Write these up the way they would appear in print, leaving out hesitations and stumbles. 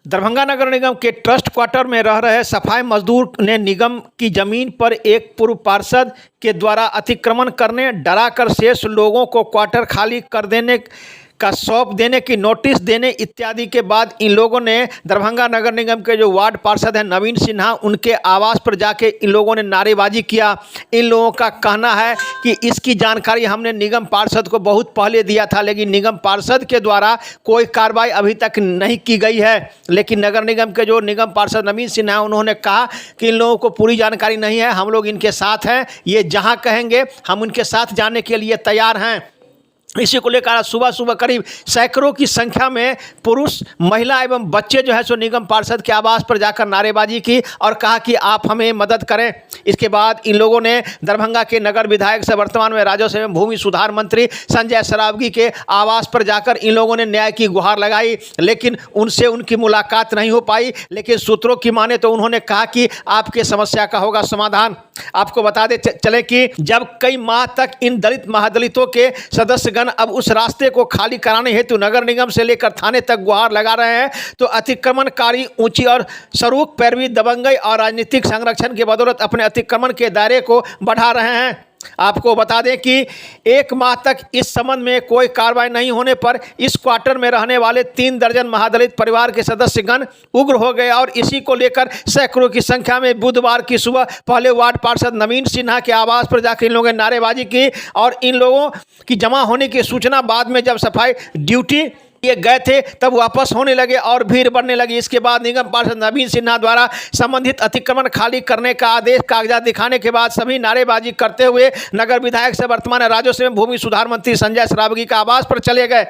दरभंगा नगर निगम के trust quarter में रह रहे सफाई मजदूर ने निगम की जमीन पर एक पूर्व पार्षद के द्वारा अतिक्रमण करने, डराकर शेष लोगों को क्वार्टर खाली कर देने का सौंप देने की नोटिस देने इत्यादि के बाद इन लोगों ने दरभंगा नगर निगम के जो वार्ड पार्षद हैं नवीन सिन्हा, उनके आवास पर जाके इन लोगों ने नारेबाजी किया। इन लोगों का कहना है कि इसकी जानकारी हमने निगम पार्षद को बहुत पहले दिया था, लेकिन निगम पार्षद के द्वारा कोई कार्रवाई अभी तक नहीं की गई है। लेकिन नगर निगम के जो निगम पार्षद नवीन सिन्हा, उन्होंने कहा कि इन लोगों को पूरी जानकारी नहीं है, हम लोग इनके साथ हैं, ये जहाँ कहेंगे हम उनके साथ जाने के लिए तैयार हैं। इसी को लेकर सुबह सुबह करीब सैकड़ों की संख्या में पुरुष, महिला एवं बच्चे जो है सो निगम पार्षद के आवास पर जाकर नारेबाजी की और कहा कि आप हमें मदद करें। इसके बाद इन लोगों ने दरभंगा के नगर विधायक से वर्तमान में राजस्व एवं भूमि सुधार मंत्री संजय सरावगी के आवास पर जाकर इन लोगों ने न्याय की गुहार लगाई, लेकिन उनसे उनकी मुलाकात नहीं हो पाई। लेकिन सूत्रों की माने तो उन्होंने कहा कि आपके समस्या का होगा समाधान। आपको बता दे चले कि जब कई माह तक इन दलित महादलितों के सदस्यगण अब उस रास्ते को खाली कराने हेतु नगर निगम से लेकर थाने तक गुहार लगा रहे हैं, तो अतिक्रमणकारी ऊंची और सरूख पैरवी, दबंगई और राजनीतिक संरक्षण के बदौलत अपने अतिक्रमण के दायरे को बढ़ा रहे हैं। आपको बता दें कि एक माह तक इस संबंध में कोई कार्रवाई नहीं होने पर इस क्वार्टर में रहने वाले 3 दर्जन महादलित परिवार के सदस्यगण उग्र हो गए और इसी को लेकर सैकड़ों की संख्या में बुधवार की सुबह पहले वार्ड पार्षद नवीन सिन्हा के आवास पर जाकर इन लोगों ने नारेबाजी की और इन लोगों की जमा होने की सूचना बाद में जब सफाई ड्यूटी ये गए थे तब वापस होने लगे और भीड़ बढ़ने लगी। इसके बाद निगम पार्षद नवीन सिन्हा द्वारा संबंधित अतिक्रमण खाली करने का आदेश कागजात दिखाने के बाद सभी नारेबाजी करते हुए नगर विधायक से वर्तमान राजस्व एवं भूमि सुधार मंत्री संजय सरावगी का आवास पर चले गए।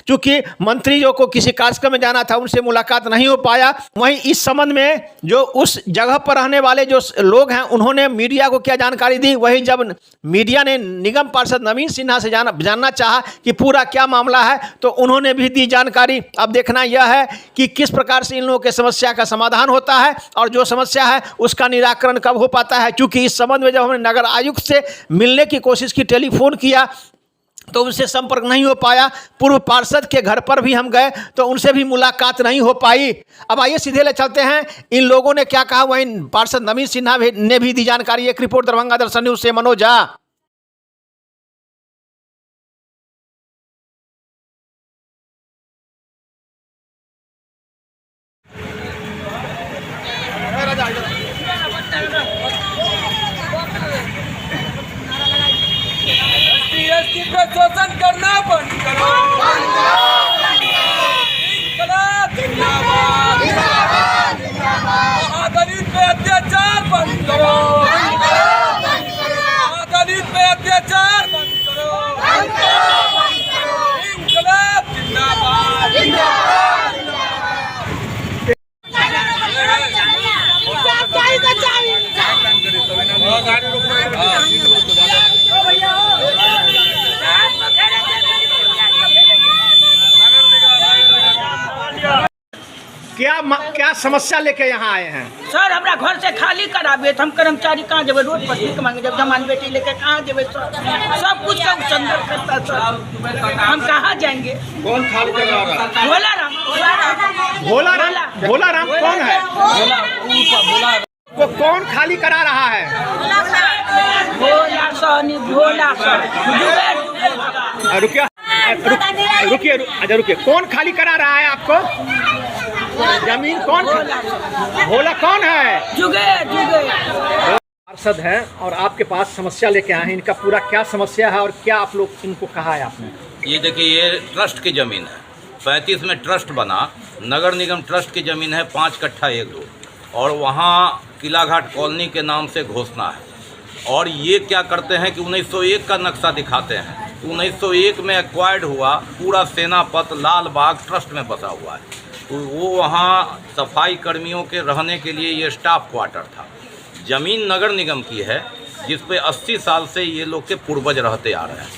चूंकि मंत्रियों को किसी कार्यक्रम में जाना था, उनसे मुलाकात नहीं हो पाया। वहीं इस संबंध में जो उस जगह पर रहने वाले जो लोग हैं, उन्होंने मीडिया को क्या जानकारी दी, वही जब मीडिया ने निगम पार्षद नवीन सिन्हा से जानना चाहा कि पूरा क्या मामला है, तो उन्होंने भी दी जानकारी। अब देखना यह है कि किस प्रकार से इन लोगों के समस्या का समाधान होता है और जो समस्या है उसका निराकरण कब हो पाता है। क्योंकि इस संबंध में जब हमने नगर आयुक्त से मिलने की कोशिश की, टेलीफोन किया, तो उनसे संपर्क नहीं हो पाया। पूर्व पार्षद के घर पर भी हम गए तो उनसे भी मुलाकात नहीं हो पाई। अब आइए सीधे ले चलते हैं इन लोगों ने क्या कहा। वहीं पार्षद नवीन सिन्हा ने भी दी जानकारी। एक रिपोर्ट दरभंगा दर्शन न्यूज से मनोज झा। का शोषण करना बंद करो, इंकलाब जिंदाबाद, महादलित पे अत्याचार बंद करो, महादलित पे अत्याचार बंद करो, इंकलाब जिंदाबाद। क्या समस्या लेके यहाँ आए हैं? सर हमरा घर से खाली कराबे, हम कर्मचारी कहाँ जब रोड पर भीख मांगे, जब जमान बेटी लेके कहाँ जब सब कुछ का चंदर करता सर, हम कहाँ जाएंगे? कौन खाली करा रहा है? भोला राम। भोला राम कौन है? वो कौन खाली करा रहा है? भोला सहनी, भोला रुकिए, कौन खाली करा रहा है आपको जमीन? कौन? भोला कौन है? जुगे पार्षद है और आपके पास समस्या लेके आए हैं। इनका पूरा क्या समस्या है और क्या आप लोग इनको कहा है आपने? ये देखिए, ये ट्रस्ट की ज़मीन है। 35 में ट्रस्ट बना, नगर निगम ट्रस्ट की ज़मीन है 5 कट्ठा 1 2, और वहाँ किला घाट कॉलोनी के नाम से घोषणा है। और ये क्या करते हैं कि 1901 का नक्शा दिखाते हैं। 1901 में एक्वायर्ड हुआ पूरा सेनापत लाल बाग ट्रस्ट में बसा हुआ है। तो वो वहाँ सफाई कर्मियों के रहने के लिए ये स्टाफ क्वार्टर था। ज़मीन नगर निगम की है, जिस पे 80 साल से ये लोग के पूर्वज रहते आ रहे हैं।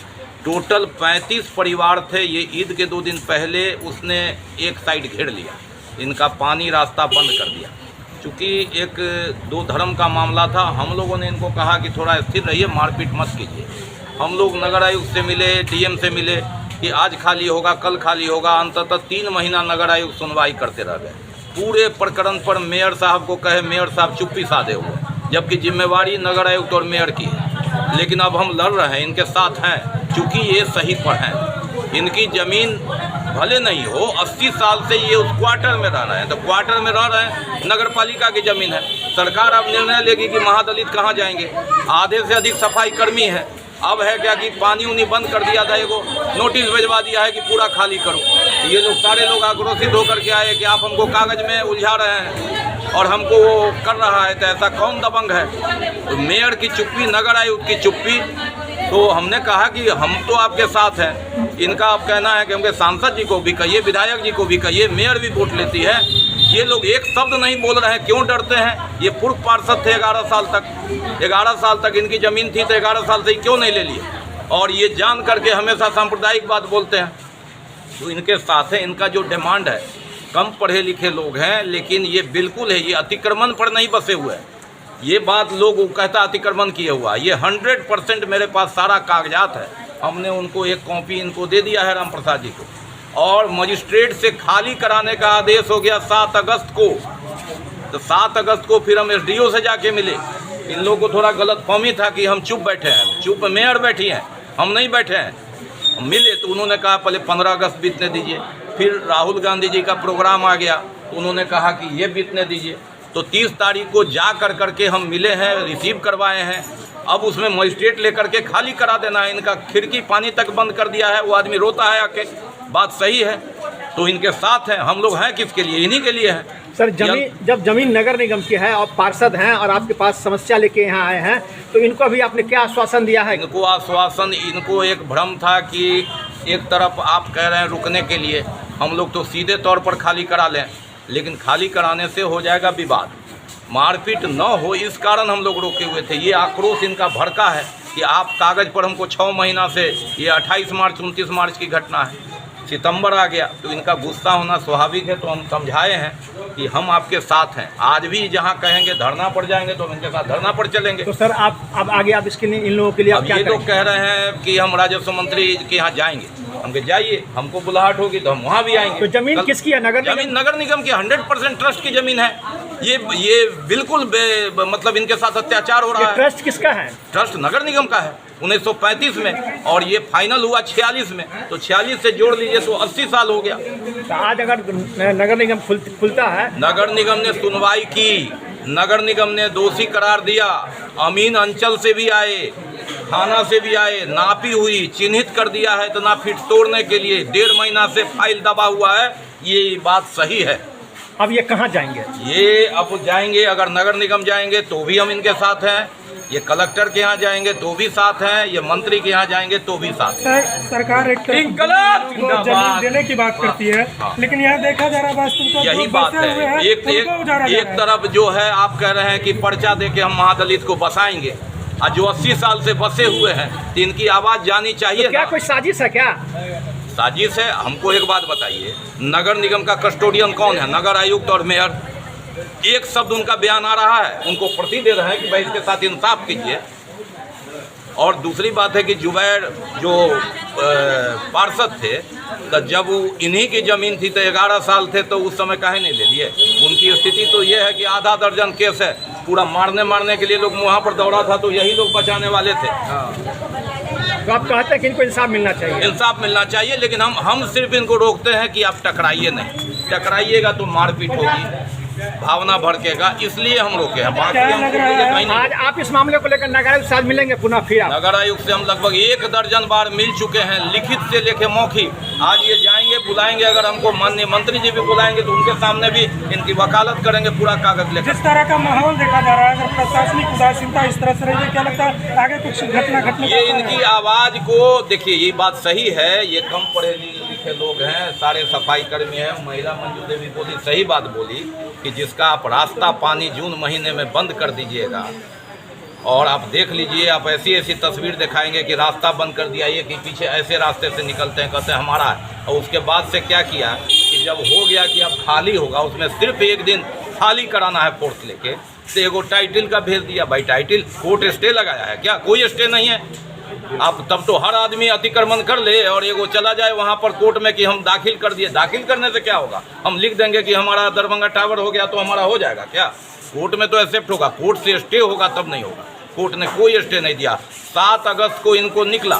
टोटल 35 परिवार थे। ये ईद के 2 दिन पहले उसने एक साइड घेर लिया, इनका पानी रास्ता बंद कर दिया। चूँकि एक 2 धर्म का मामला था, हम लोगों ने इनको कहा कि थोड़ा स्थिर रहिए, मारपीट मत कीजिए। हम लोग नगर आयुक्त से मिले, डीएम से मिले कि आज खाली होगा, कल खाली होगा। अंततः 3 महीना नगर आयुक्त सुनवाई करते रह गए। पूरे प्रकरण पर मेयर साहब को कहे, मेयर साहब चुप्पी साधे हुए, जबकि जिम्मेवारी नगर आयुक्त और मेयर की है। लेकिन अब हम लड़ रहे हैं, इनके साथ हैं, चूँकि ये सही पर हैं। इनकी ज़मीन भले नहीं हो, 80 साल से ये उस क्वार्टर में रह रहे हैं, तो क्वार्टर में रह रहे हैं, नगर पालिका की ज़मीन है। सरकार अब निर्णय लेगी कि महादलित कहाँ जाएंगे। आधे से अधिक सफाई कर्मी है। अब है क्या कि पानी उनी बंद कर दिया था, एगो नोटिस भिजवा दिया है कि पूरा खाली करो। ये लोग सारे लोग आक्रोशित होकर के आए कि आप हमको कागज़ में उलझा रहे हैं और हमको वो कर रहा है, तो ऐसा कौन दबंग है। तो मेयर की चुप्पी, नगर आयुक्त की चुप्पी। तो हमने कहा कि हम तो आपके साथ हैं। इनका अब कहना है कि हमके सांसद जी को भी कहिए, विधायक जी को भी कहिए, मेयर भी वोट लेती है। ये लोग एक शब्द नहीं बोल रहे हैं, क्यों डरते हैं। ये पूर्व पार्षद थे 11 साल तक, 11 साल तक इनकी ज़मीन थी, तो 11 साल से क्यों नहीं ले लिए। और ये जान करके हमेशा सांप्रदायिक बात बोलते हैं। तो इनके साथ है। इनका जो डिमांड है, कम पढ़े लिखे लोग हैं, लेकिन ये बिल्कुल है, ये अतिक्रमण पर नहीं बसे हुए हैं। ये बात लोग कहता अतिक्रमण किया हुआ, ये 100% मेरे पास सारा कागजात है। हमने उनको एक कॉपी इनको दे दिया है राम प्रसाद जी को, और मजिस्ट्रेट से खाली कराने का आदेश हो गया 7 अगस्त को। तो 7 अगस्त को फिर हम SDO से जाके मिले। इन लोगों को थोड़ा गलतफहमी था कि हम चुप बैठे हैं, चुप मेयर बैठी हैं, हम नहीं बैठे हैं। मिले तो उन्होंने कहा पहले 15 अगस्त बीतने दीजिए। फिर राहुल गांधी जी का प्रोग्राम आ गया, उन्होंने कहा कि ये बीतने दीजिए। तो 30 तारीख को जा कर के हम मिले हैं, रिसीव करवाए हैं। अब उसमें मजिस्ट्रेट लेकर के खाली करा देना है। इनका खिड़की पानी तक बंद कर दिया है, वो आदमी रोता है आके। बात सही है, तो इनके साथ हैं। हम लोग हैं किसके लिए, इन्हीं के लिए हैं। सर, जब जमीन नगर निगम की है और पार्षद हैं और आपके पास समस्या लेके यहाँ आए हैं, तो इनको भी आपने क्या आश्वासन दिया है? इनको आश्वासन, इनको एक भ्रम था कि एक तरफ आप कह रहे हैं रुकने के लिए, हम लोग तो सीधे तौर पर खाली करा लें, लेकिन खाली कराने से हो जाएगा विवाद, मारपीट न हो, इस कारण हम लोग रोके हुए थे। ये आक्रोश इनका भड़का है कि आप कागज़ पर हमको 6 महीना से, ये 28 मार्च 29 मार्च की घटना है, सितंबर आ गया, तो इनका गुस्सा होना स्वाभाविक है। तो हम समझाए हैं कि हम आपके साथ हैं। आज भी जहां कहेंगे धरना पर जाएंगे तो हम इनके साथ धरना पर चलेंगे। तो सर, आप अब आगे आप इसके लिए, इन लोगों के लिए आप क्या ये लोग कह रहे हैं कि हम राजस्व मंत्री के यहाँ जाएंगे। हम कहे जाइए, हमको बुलाहट होगी तो हम वहाँ भी आएंगे। तो जमीन किसकी है? जमीन नगर निगम की 100% ट्रस्ट की जमीन है। ये बिल्कुल मतलब इनके साथ अत्याचार हो रहा है। ट्रस्ट किसका है? ट्रस्ट नगर निगम का है 1935 में, और ये फाइनल हुआ 46 में। तो 46 से जोड़ लीजिए तो 80 साल हो गया। तो आज अगर नगर निगम खुलता है, नगर निगम ने सुनवाई की, नगर निगम ने दोषी करार दिया, अमीन अंचल से भी आए, थाना से भी आए, नापी हुई, चिन्हित कर दिया है इतना फीट तोड़ने के लिए। 1.5 महीना से फाइल दबा हुआ है। ये बात सही है। अब ये कहाँ जाएंगे? ये अब जाएंगे, अगर नगर निगम जाएंगे तो भी हम इनके साथ हैं, ये कलेक्टर के यहाँ जाएंगे तो भी साथ हैं, ये मंत्री के यहाँ जाएंगे तो भी साथ हैं। सरकार एक तरफ जमीन देने की बात करती है, लेकिन यहाँ देखा जा रहा है यही बात है। एक तरफ जो है आप कह रहे हैं कि पर्चा दे के हम महादलित को बसाएंगे, और जो 80 साल से बसे हुए हैं, तो इनकी आवाज़ जानी चाहिए। तो क्या कोई साजिश है क्या? साजिश है। हमको एक बात बताइए, नगर निगम का कस्टोडियन कौन है? नगर आयुक्त और मेयर। एक शब्द उनका बयान आ रहा है, उनको प्रति दे रहे हैं कि भाई इसके साथ इंसाफ कीजिए। और दूसरी बात है कि जुबैर जो पार्षद थे, तो जब इन्हीं की ज़मीन थी तो 11 साल थे, तो उस समय काहे नहीं ले लिए? उनकी स्थिति तो ये है कि आधा दर्जन केस है, पूरा मारने के लिए लोग वहाँ पर दौड़ा था, तो यही लोग बचाने वाले थे। तो आप कहते हैं कि इनको इंसाफ मिलना चाहिए? इंसाफ मिलना चाहिए, लेकिन हम सिर्फ इनको रोकते हैं कि आप टकराइए नहीं। टकराइएगा तो मारपीट होगी, भावना भड़केगा, इसलिए हम रोके हैं। बाकी आज आप इस मामले को लेकर नगर आयुक्त साथ मिलेंगे पुनः? फिर नगर आयुक्त से हम लगभग 1 दर्जन बार मिल चुके हैं, लिखित से लेके मौखिक। आज ये जाएंगे, बुलाएंगे, अगर हमको माननीय मंत्री जी भी बुलाएंगे तो उनके सामने भी इनकी वकालत करेंगे, पूरा कागज लेकर। जिस तरह का माहौल देखा जा रहा है, अगर प्रशासनिक उदासीनता इस तरह से रही है, क्या लगता है आगे कुछ घटना घटने? ये इनकी आवाज़ को देखिए, ये बात सही है, ये कम पढ़े लिखे लोग हैं, सारे सफाई कर्मी हैं। महिला मंजू देवी बोली, सही बात बोली कि जिसका आप रास्ता पानी जून महीने में बंद कर दीजिएगा, और आप देख लीजिए, आप ऐसी तस्वीर दिखाएंगे कि रास्ता बंद कर दिया, ये कि पीछे ऐसे रास्ते से निकलते हैं, कहते हैं हमारा है। और उसके बाद से क्या किया कि जब हो गया कि अब खाली होगा, उसमें सिर्फ एक दिन खाली कराना है फोर्स लेके, तो एगो टाइटिल का भेज दिया। भाई टाइटिल कोर्ट स्टे लगाया है क्या? कोई स्टे नहीं है। अब तब तो हर आदमी अतिक्रमण कर ले और एगो चला जाए वहाँ पर कोर्ट में कि हम दाखिल कर दिए। दाखिल करने से क्या होगा? हम लिख देंगे कि हमारा दरभंगा टावर हो गया तो हमारा हो जाएगा क्या? कोर्ट में तो एक्सेप्ट होगा, कोर्ट से स्टे होगा तब नहीं होगा। कोर्ट ने कोई स्टे नहीं दिया। 7 अगस्त को इनको निकला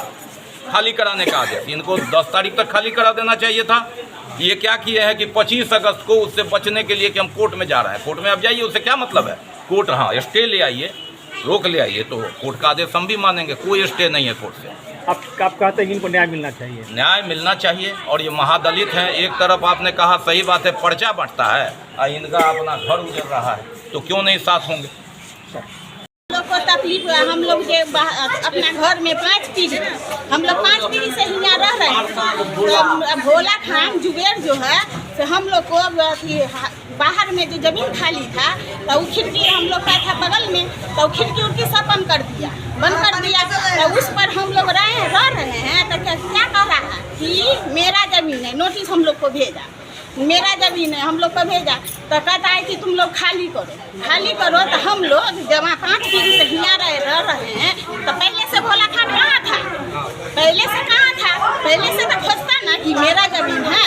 खाली कराने का आदेश, इनको 10 तारीख तक खाली करा देना चाहिए था। ये क्या किए हैं कि 25 अगस्त को उससे बचने के लिए कि हम कोर्ट में जा रहे हैं। कोर्ट में अब जाइए, उससे क्या मतलब है? कोर्ट हाँ स्टे ले आइए, रोक ले आइए, तो कोर्ट का आदेश हम भी मानेंगे। कोई स्टे नहीं है कोर्ट से। अब आप कहते हैं कि इनको न्याय मिलना चाहिए। न्याय मिलना चाहिए। और ये महादलित हैं, एक तरफ आपने कहा सही बात है, पर्चा बंटता है और इनका अपना घर उजड़ रहा है, तो क्यों नहीं साथ होंगे? लोग को तकलीफ है। हम लोग के अपना घर में 5 पीढ़ी, हम लोग 5 पीढ़ी से यहाँ रह रहे हैं। तो भोला खान जुबेर जो है तो हम लोग को बाहर में जो जमीन खाली था तो वो खिड़की हम लोग का था बगल में, तो खिड़की उड़की सब बंद कर दिया तो उस पर हम लोग रह रहे हैं। तो क्या कह रहा है कि मेरा जमीन है, नोटिस हम लोग को भेजा, मेरा जमीन है, हम लोग को भेजा। तो कहता है कि तुम लोग खाली करो। तो हम लोग जब 5 पीढ़ी से यहाँ रह रहे हैं तो पहले से भोला खान कहाँ था? पहले से तो खोजता ना कि मेरा जमीन है,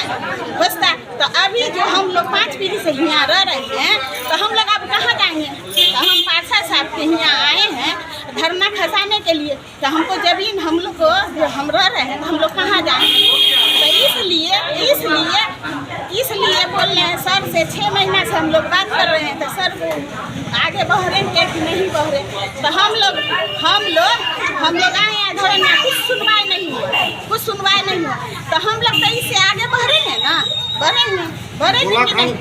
खोजता। तो अभी जो हम लोग 5 पीढ़ी से यहाँ रह रहे हैं तो हम लोग अब कहाँ जाएंगे? तो हम पार्षद साहब के यहाँ आए हैं धरना खसाने के लिए। तो हमको जमीन हम लोग को जो हम रह रहे हैं तो हम लोग कहाँ जाएंगे? तो इसलिए बोल रहे हैं सर से 6 महीना से हम लोग बात कर रहे हैं। तो सर आगे बढ़ रहे हैं कि नहीं बढ़ रहे? तो हम लोग आए हैं धरना, कुछ सुनवाई नहीं हुआ। तो हम लोग तो इससे आगे बढ़ेंगे ना, बढ़ेंगे कि नहीं?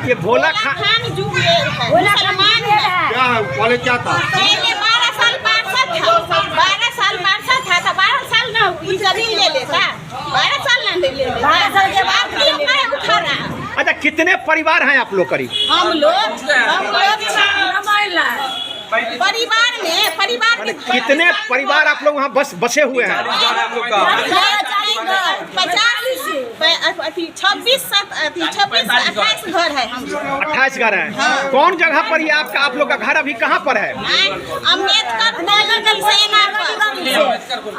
ये भोला खान जुबेर है, मुसलमान है। क्या पहले क्या था? पहले 12 साल पार्षद था, 12 साल पार्षद था। तो 12 साल ना जमीन ले लेता, 12 साल ना ले लेता, 12 साल के बाद क्यों उठा रहा? अच्छा, कितने परिवार हैं आप लोग करीब? हम लोग परिवार में कितने परिवार आप लोग वहाँ बसे हुए हैं? 28 घर है। हम 28 घर हैं। हाँ। कौन जगह पर ये आप लोग का घर अभी कहाँ पर है?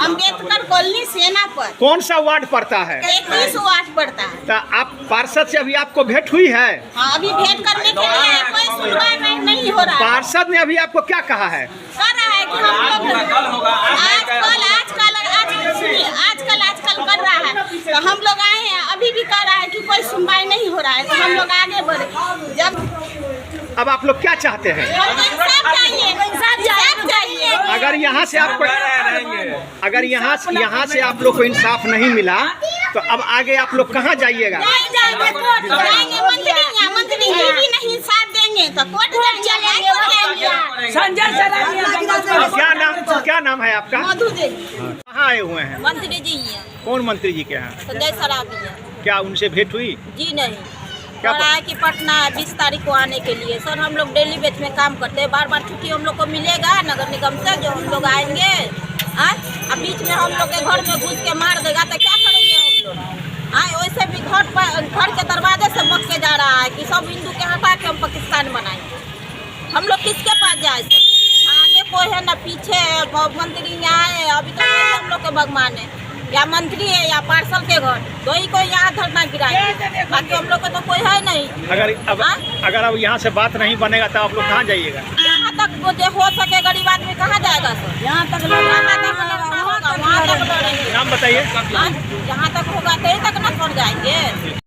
अम्बेडकर कॉलोनी सेना पर। कौन सा वार्ड पड़ता है? 21 वार्ड पड़ता है। तो आप पार्षद से अभी आपको भेंट हुई है? हाँ, अभी भेंट करने के लिए कोई सुनवाई नहीं हो रहा है। पार्षद ने अभी आपको क्या कहा है? कह रहा है कि हम लोग आजकल कर रहा है। तो हम लोग आए हैं, अभी भी कह रहा है कि कोई सुनवाई नहीं हो रहा है। तो हम लोग आगे बढ़े। अब आप लोग क्या चाहते हैं? हमको इंसाफ चाहिए। अगर यहाँ से आपको यहाँ से आप लोग को इंसाफ नहीं मिला तो अब आगे आप लोग कहाँ जाइएगा? जाएंगे मंत्री भी नहीं साथ देंगे तो कोर्ट जाएंगे। क्या नाम है आपका? मधु देवी। कहाँ आए हुए हैं? मंत्री जी हैं, कौन मंत्री जी के हैं? संजय सराबी है। क्या उनसे भेंट हुई? जी नहीं, क्या कह रहा है कि पटना 20 तारीख को आने के लिए। सर हम लोग डेली बेच में काम करते हैं, बार छुट्टी हम लोग को मिलेगा नगर निगम से जो हम लोग आएंगे। अब बीच में हम लोग के घर में घुस के मार देगा तो क्या करेंगे हम लोग? वैसे भी घर के दरवाजे से मक के जा रहा है कि सब हिंदू के हटा के हम पाकिस्तान बनाएंगे। हम लोग किसके पास जाए सर? आगे कोई है ना पीछे है। मंत्री यहाँ है, अभी तो हम लोग के भगवान है, या मंत्री है या पार्षद के घर, तो ही कोई यहाँ धरना गिराएंगे। बाकी हम लोग को तो कोई है नहीं। अगर अब यहाँ से बात नहीं बनेगा तो आप लोग कहाँ जाइएगा? यहाँ तक जो हो सके गरीब आदमी कहाँ जाएगा सर? यहाँ तक होगा, वहाँ तक लड़ेंगे। नाम बताइए। यहाँ तक होगा तो तक ना छोड़ जाएंगे।